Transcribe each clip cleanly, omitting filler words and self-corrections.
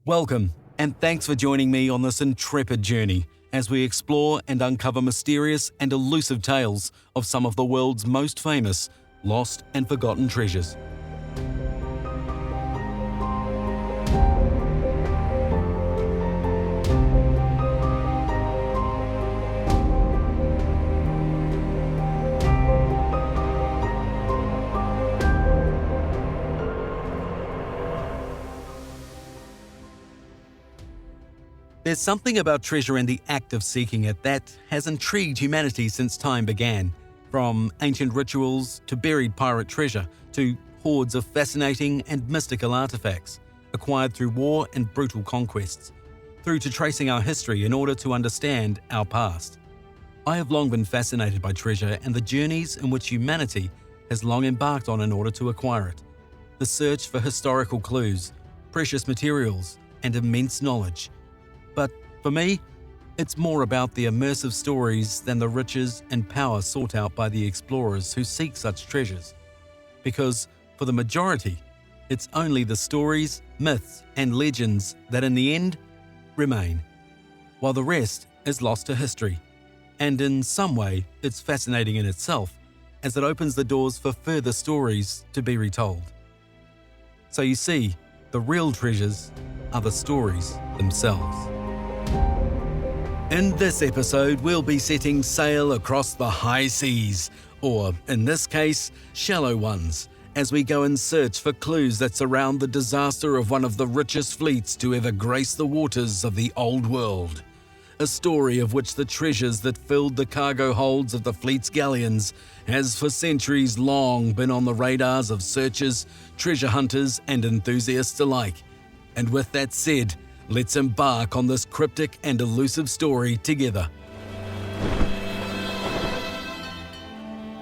Welcome, and thanks for joining me on this intrepid journey as we explore and uncover mysterious and elusive tales of some of the world's most famous, lost and forgotten treasures. There's something about treasure and the act of seeking it that has intrigued humanity since time began. From ancient rituals to buried pirate treasure to hoards of fascinating and mystical artifacts acquired through war and brutal conquests, through to tracing our history in order to understand our past. I have long been fascinated by treasure and the journeys in which humanity has long embarked on in order to acquire it. The search for historical clues, precious materials, and immense knowledge. But for me, it's more about the immersive stories than the riches and power sought out by the explorers who seek such treasures. Because, for the majority, it's only the stories, myths, and legends that in the end remain, while the rest is lost to history. And in some way, it's fascinating in itself, as it opens the doors for further stories to be retold. So you see, the real treasures are the stories themselves. In this episode, we'll be setting sail across the high seas, or in this case, shallow ones, as we go in search for clues that surround the disaster of one of the richest fleets to ever grace the waters of the Old World. A story of which the treasures that filled the cargo holds of the fleet's galleons has for centuries long been on the radars of searchers, treasure hunters, and enthusiasts alike. And with that said, let's embark on this cryptic and elusive story together.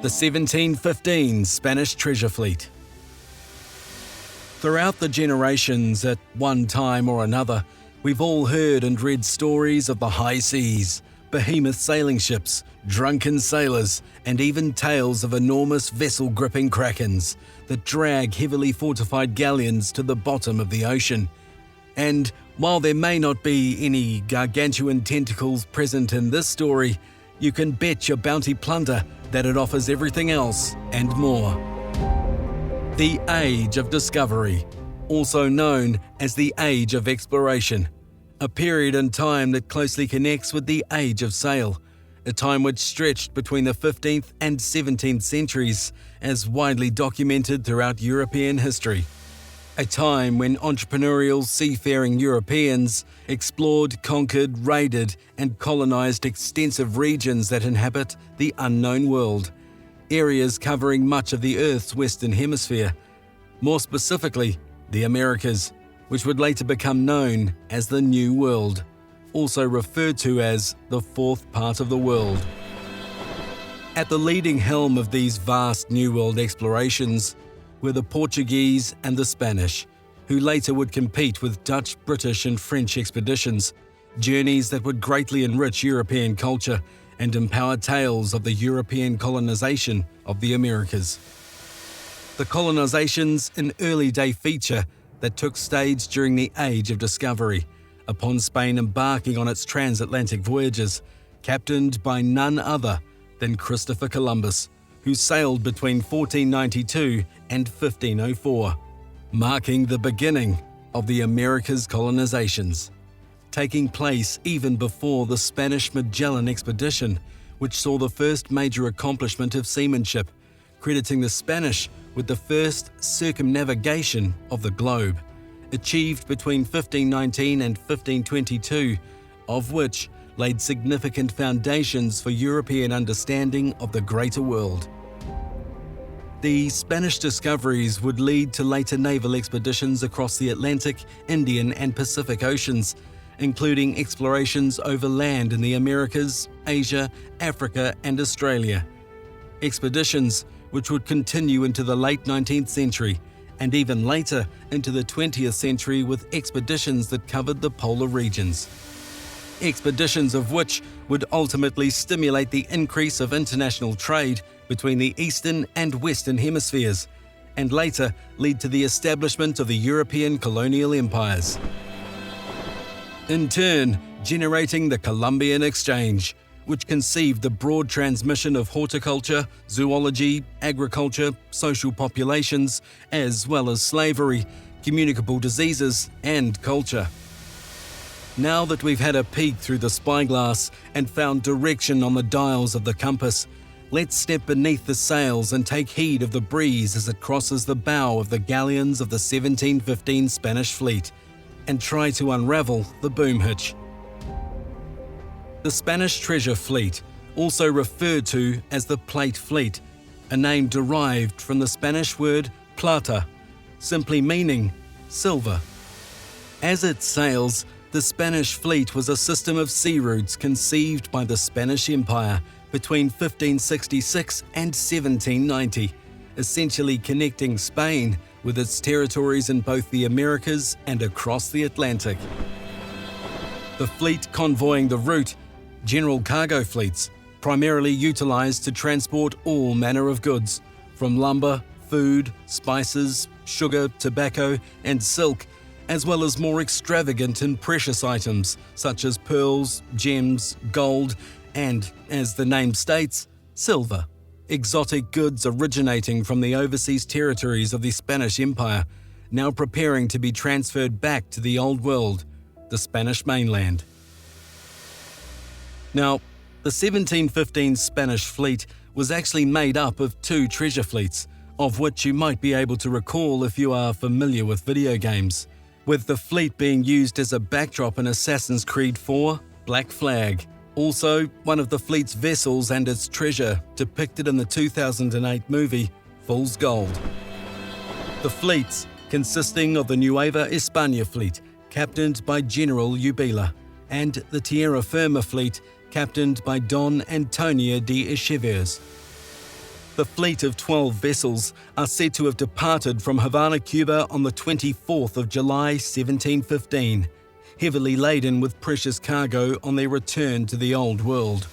The 1715 Spanish treasure fleet. Throughout the generations, at one time or another, we've all heard and read stories of the high seas, behemoth sailing ships, drunken sailors, and even tales of enormous vessel-gripping krakens that drag heavily fortified galleons to the bottom of the ocean. And while there may not be any gargantuan tentacles present in this story, you can bet your bounty plunder that it offers everything else and more. The Age of Discovery, also known as the Age of Exploration, a period in time that closely connects with the Age of Sail, a time which stretched between the 15th and 17th centuries, as widely documented throughout European history. A time when entrepreneurial seafaring Europeans explored, conquered, raided, and colonized extensive regions that inhabit the unknown world, areas covering much of the Earth's western hemisphere, more specifically, the Americas, which would later become known as the New World, also referred to as the fourth part of the world. At the leading helm of these vast New World explorations were the Portuguese and the Spanish, who later would compete with Dutch, British, and French expeditions, journeys that would greatly enrich European culture and empower tales of the European colonization of the Americas. The colonizations an early-day feature that took stage during the Age of Discovery, upon Spain embarking on its transatlantic voyages, captained by none other than Christopher Columbus, who sailed between 1492 and 1504, marking the beginning of the Americas' colonizations, taking place even before the Spanish Magellan expedition, which saw the first major accomplishment of seamanship, crediting the Spanish with the first circumnavigation of the globe, achieved between 1519 and 1522, of which laid significant foundations for European understanding of the greater world. The Spanish discoveries would lead to later naval expeditions across the Atlantic, Indian, and Pacific Oceans, including explorations over land in the Americas, Asia, Africa, and Australia. Expeditions which would continue into the late 19th century, and even later into the 20th century with expeditions that covered the polar regions. Expeditions of which would ultimately stimulate the increase of international trade between the Eastern and Western hemispheres, and later lead to the establishment of the European colonial empires. in turn generating the Columbian Exchange, which conceived the broad transmission of horticulture, zoology, agriculture, social populations, as well as slavery, communicable diseases, and culture. Now that we've had a peek through the spyglass and found direction on the dials of the compass, let's step beneath the sails and take heed of the breeze as it crosses the bow of the galleons of the 1715 Spanish fleet, and try to unravel the boom hitch. The Spanish treasure fleet, also referred to as the Plate Fleet, a name derived from the Spanish word plata, simply meaning silver. As it sails, the Spanish fleet was a system of sea routes conceived by the Spanish Empire between 1566 and 1790, essentially connecting Spain with its territories in both the Americas and across the Atlantic. The fleet convoying the route, general cargo fleets, primarily utilized to transport all manner of goods, from lumber, food, spices, sugar, tobacco, and silk, as well as more extravagant and precious items such as pearls, gems, gold, and, as the name states, silver. Exotic goods originating from the overseas territories of the Spanish Empire, now preparing to be transferred back to the Old World, the Spanish mainland. Now, the 1715 Spanish fleet was actually made up of two treasure fleets, of which you might be able to recall if you are familiar with video games, with the fleet being used as a backdrop in Assassin's Creed 4 Black Flag. Also, one of the fleet's vessels and its treasure depicted in the 2008 movie Fool's Gold. The fleets, consisting of the Nueva España fleet, captained by General Ubila, and the Tierra Firma fleet, captained by Don Antonio de Echeverres. The fleet of 12 vessels are said to have departed from Havana, Cuba on the 24th of July 1715, heavily laden with precious cargo on their return to the Old World.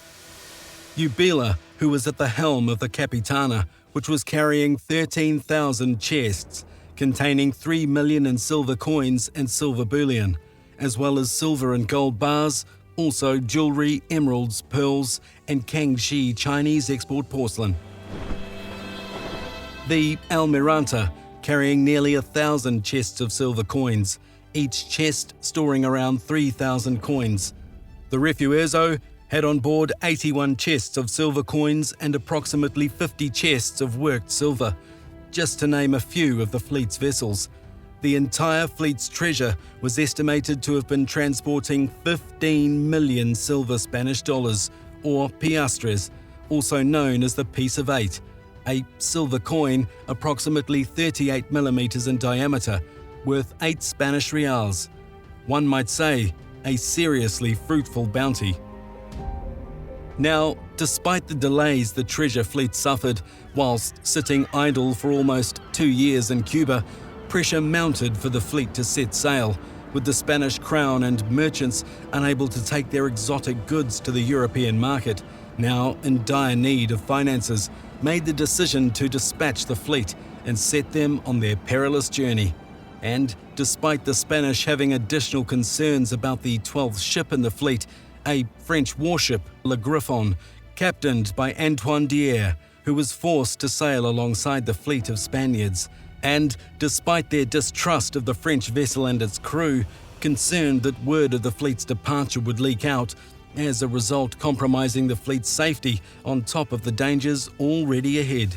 Ubila, who was at the helm of the Capitana, which was carrying 13,000 chests, containing 3 million in silver coins and silver bullion, as well as silver and gold bars, also jewelry, emeralds, pearls, and Kangxi Chinese export porcelain. The Almiranta, carrying nearly 1,000 chests of silver coins, each chest storing around 3,000 coins. The Refuerzo had on board 81 chests of silver coins and approximately 50 chests of worked silver, just to name a few of the fleet's vessels. The entire fleet's treasure was estimated to have been transporting 15 million silver Spanish dollars, or piastres, also known as the piece of 8, a silver coin approximately 38 millimeters in diameter, worth 8 Spanish reals. One might say, a seriously fruitful bounty. Now, despite the delays the treasure fleet suffered whilst sitting idle for almost 2 years in Cuba, pressure mounted for the fleet to set sail, with the Spanish crown and merchants unable to take their exotic goods to the European market, now in dire need of finances, made the decision to dispatch the fleet and set them on their perilous journey. And despite the Spanish having additional concerns about the 12th ship in the fleet, a French warship, Le Griffon, captained by Antoine Dier, who was forced to sail alongside the fleet of Spaniards, and, despite their distrust of the French vessel and its crew, concerned that word of the fleet's departure would leak out, as a result compromising the fleet's safety on top of the dangers already ahead.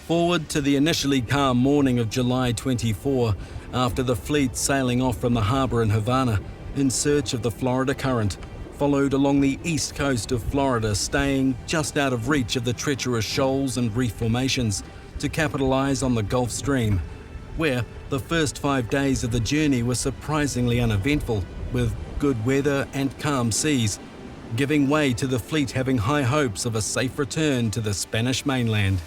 Forward to the initially calm morning of July 24, after the fleet sailing off from the harbour in Havana in search of the Florida current, followed along the east coast of Florida, staying just out of reach of the treacherous shoals and reef formations, to capitalize on the Gulf Stream, where the first 5 days of the journey were surprisingly uneventful, with good weather and calm seas, giving way to the fleet having high hopes of a safe return to the Spanish mainland.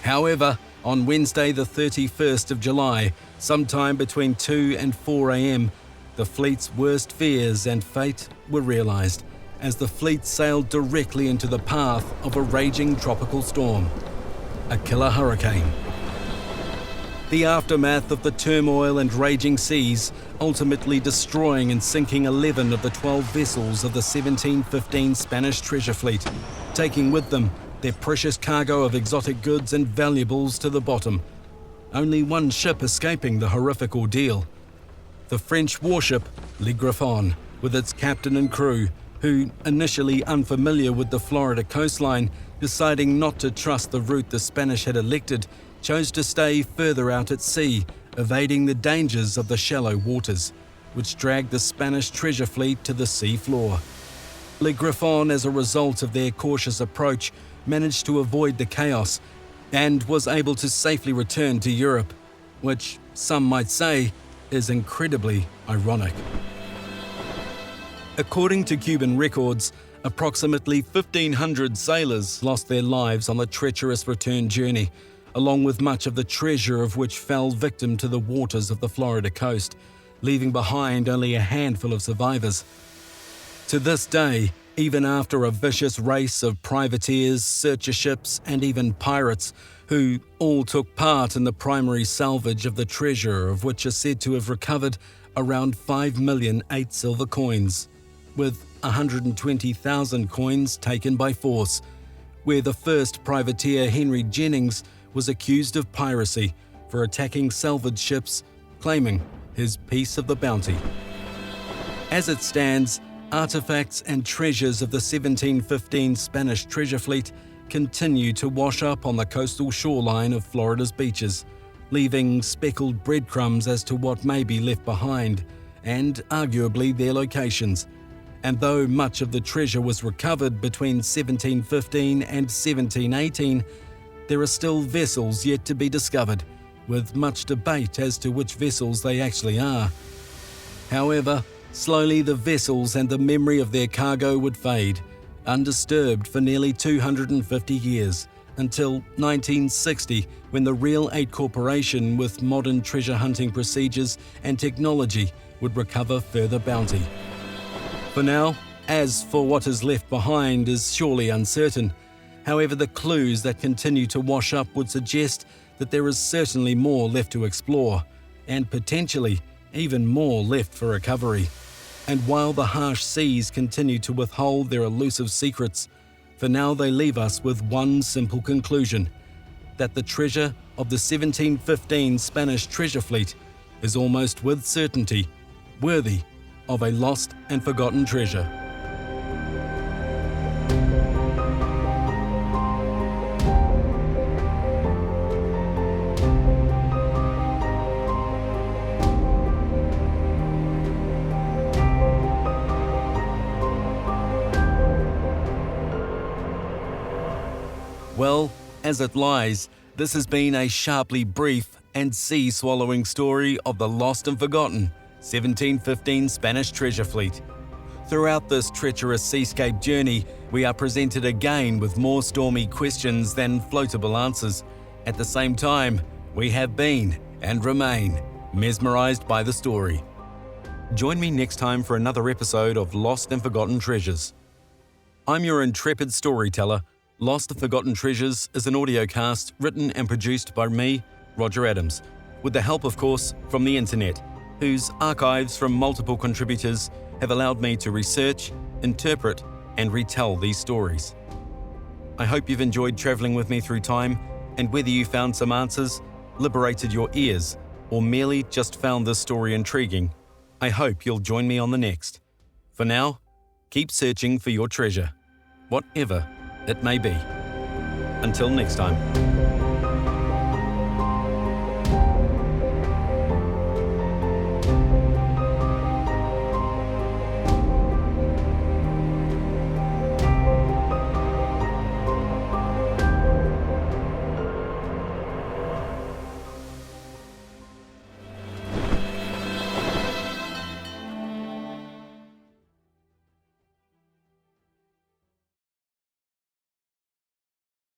However, on Wednesday the 31st of July, sometime between 2 and 4 a.m, the fleet's worst fears and fate were realized, as the fleet sailed directly into the path of a raging tropical storm, a killer hurricane. The aftermath of the turmoil and raging seas, ultimately destroying and sinking 11 of the 12 vessels of the 1715 Spanish treasure fleet, taking with them their precious cargo of exotic goods and valuables to the bottom. Only one ship escaping the horrific ordeal. The French warship Le Griffon, with its captain and crew, who, initially unfamiliar with the Florida coastline, deciding not to trust the route the Spanish had elected, chose to stay further out at sea, evading the dangers of the shallow waters, which dragged the Spanish treasure fleet to the sea floor. Le Griffon, as a result of their cautious approach, managed to avoid the chaos and was able to safely return to Europe, which some might say is incredibly ironic. According to Cuban records, approximately 1,500 sailors lost their lives on the treacherous return journey, along with much of the treasure of which fell victim to the waters of the Florida coast, leaving behind only a handful of survivors. To this day, even after a vicious race of privateers, searcher ships, and even pirates, who all took part in the primary salvage of the treasure, of which are said to have recovered around 5 million 8 silver coins, with 120,000 coins taken by force, where the first privateer Henry Jennings was accused of piracy for attacking salvage ships, claiming his piece of the bounty. As it stands, artifacts and treasures of the 1715 Spanish treasure fleet continue to wash up on the coastal shoreline of Florida's beaches, leaving speckled breadcrumbs as to what may be left behind, and arguably their locations. And though much of the treasure was recovered between 1715 and 1718, there are still vessels yet to be discovered, with much debate as to which vessels they actually are. However, slowly the vessels and the memory of their cargo would fade, undisturbed for nearly 250 years, until 1960, when the Real 8 Corporation, with modern treasure hunting procedures and technology, would recover further bounty. For now, as for what is left behind is surely uncertain. However, the clues that continue to wash up would suggest that there is certainly more left to explore, and potentially even more left for recovery. And while the harsh seas continue to withhold their elusive secrets, for now they leave us with one simple conclusion: that the treasure of the 1715 Spanish treasure fleet is almost with certainty worthy of a lost and forgotten treasure. Well, as it lies, this has been a sharply brief and sea-swallowing story of the lost and forgotten 1715 Spanish treasure fleet. Throughout this treacherous seascape journey, we are presented again with more stormy questions than floatable answers. At the same time, we have been, and remain, mesmerized by the story. Join me next time for another episode of Lost and Forgotten Treasures. I'm your intrepid storyteller. Lost and Forgotten Treasures is an audiocast written and produced by me, Roger Adams, with the help, of course, from the internet, whose archives from multiple contributors have allowed me to research, interpret, and retell these stories. I hope you've enjoyed traveling with me through time, and whether you found some answers, liberated your ears, or merely just found this story intriguing, I hope you'll join me on the next. For now, keep searching for your treasure, whatever it may be. Until next time.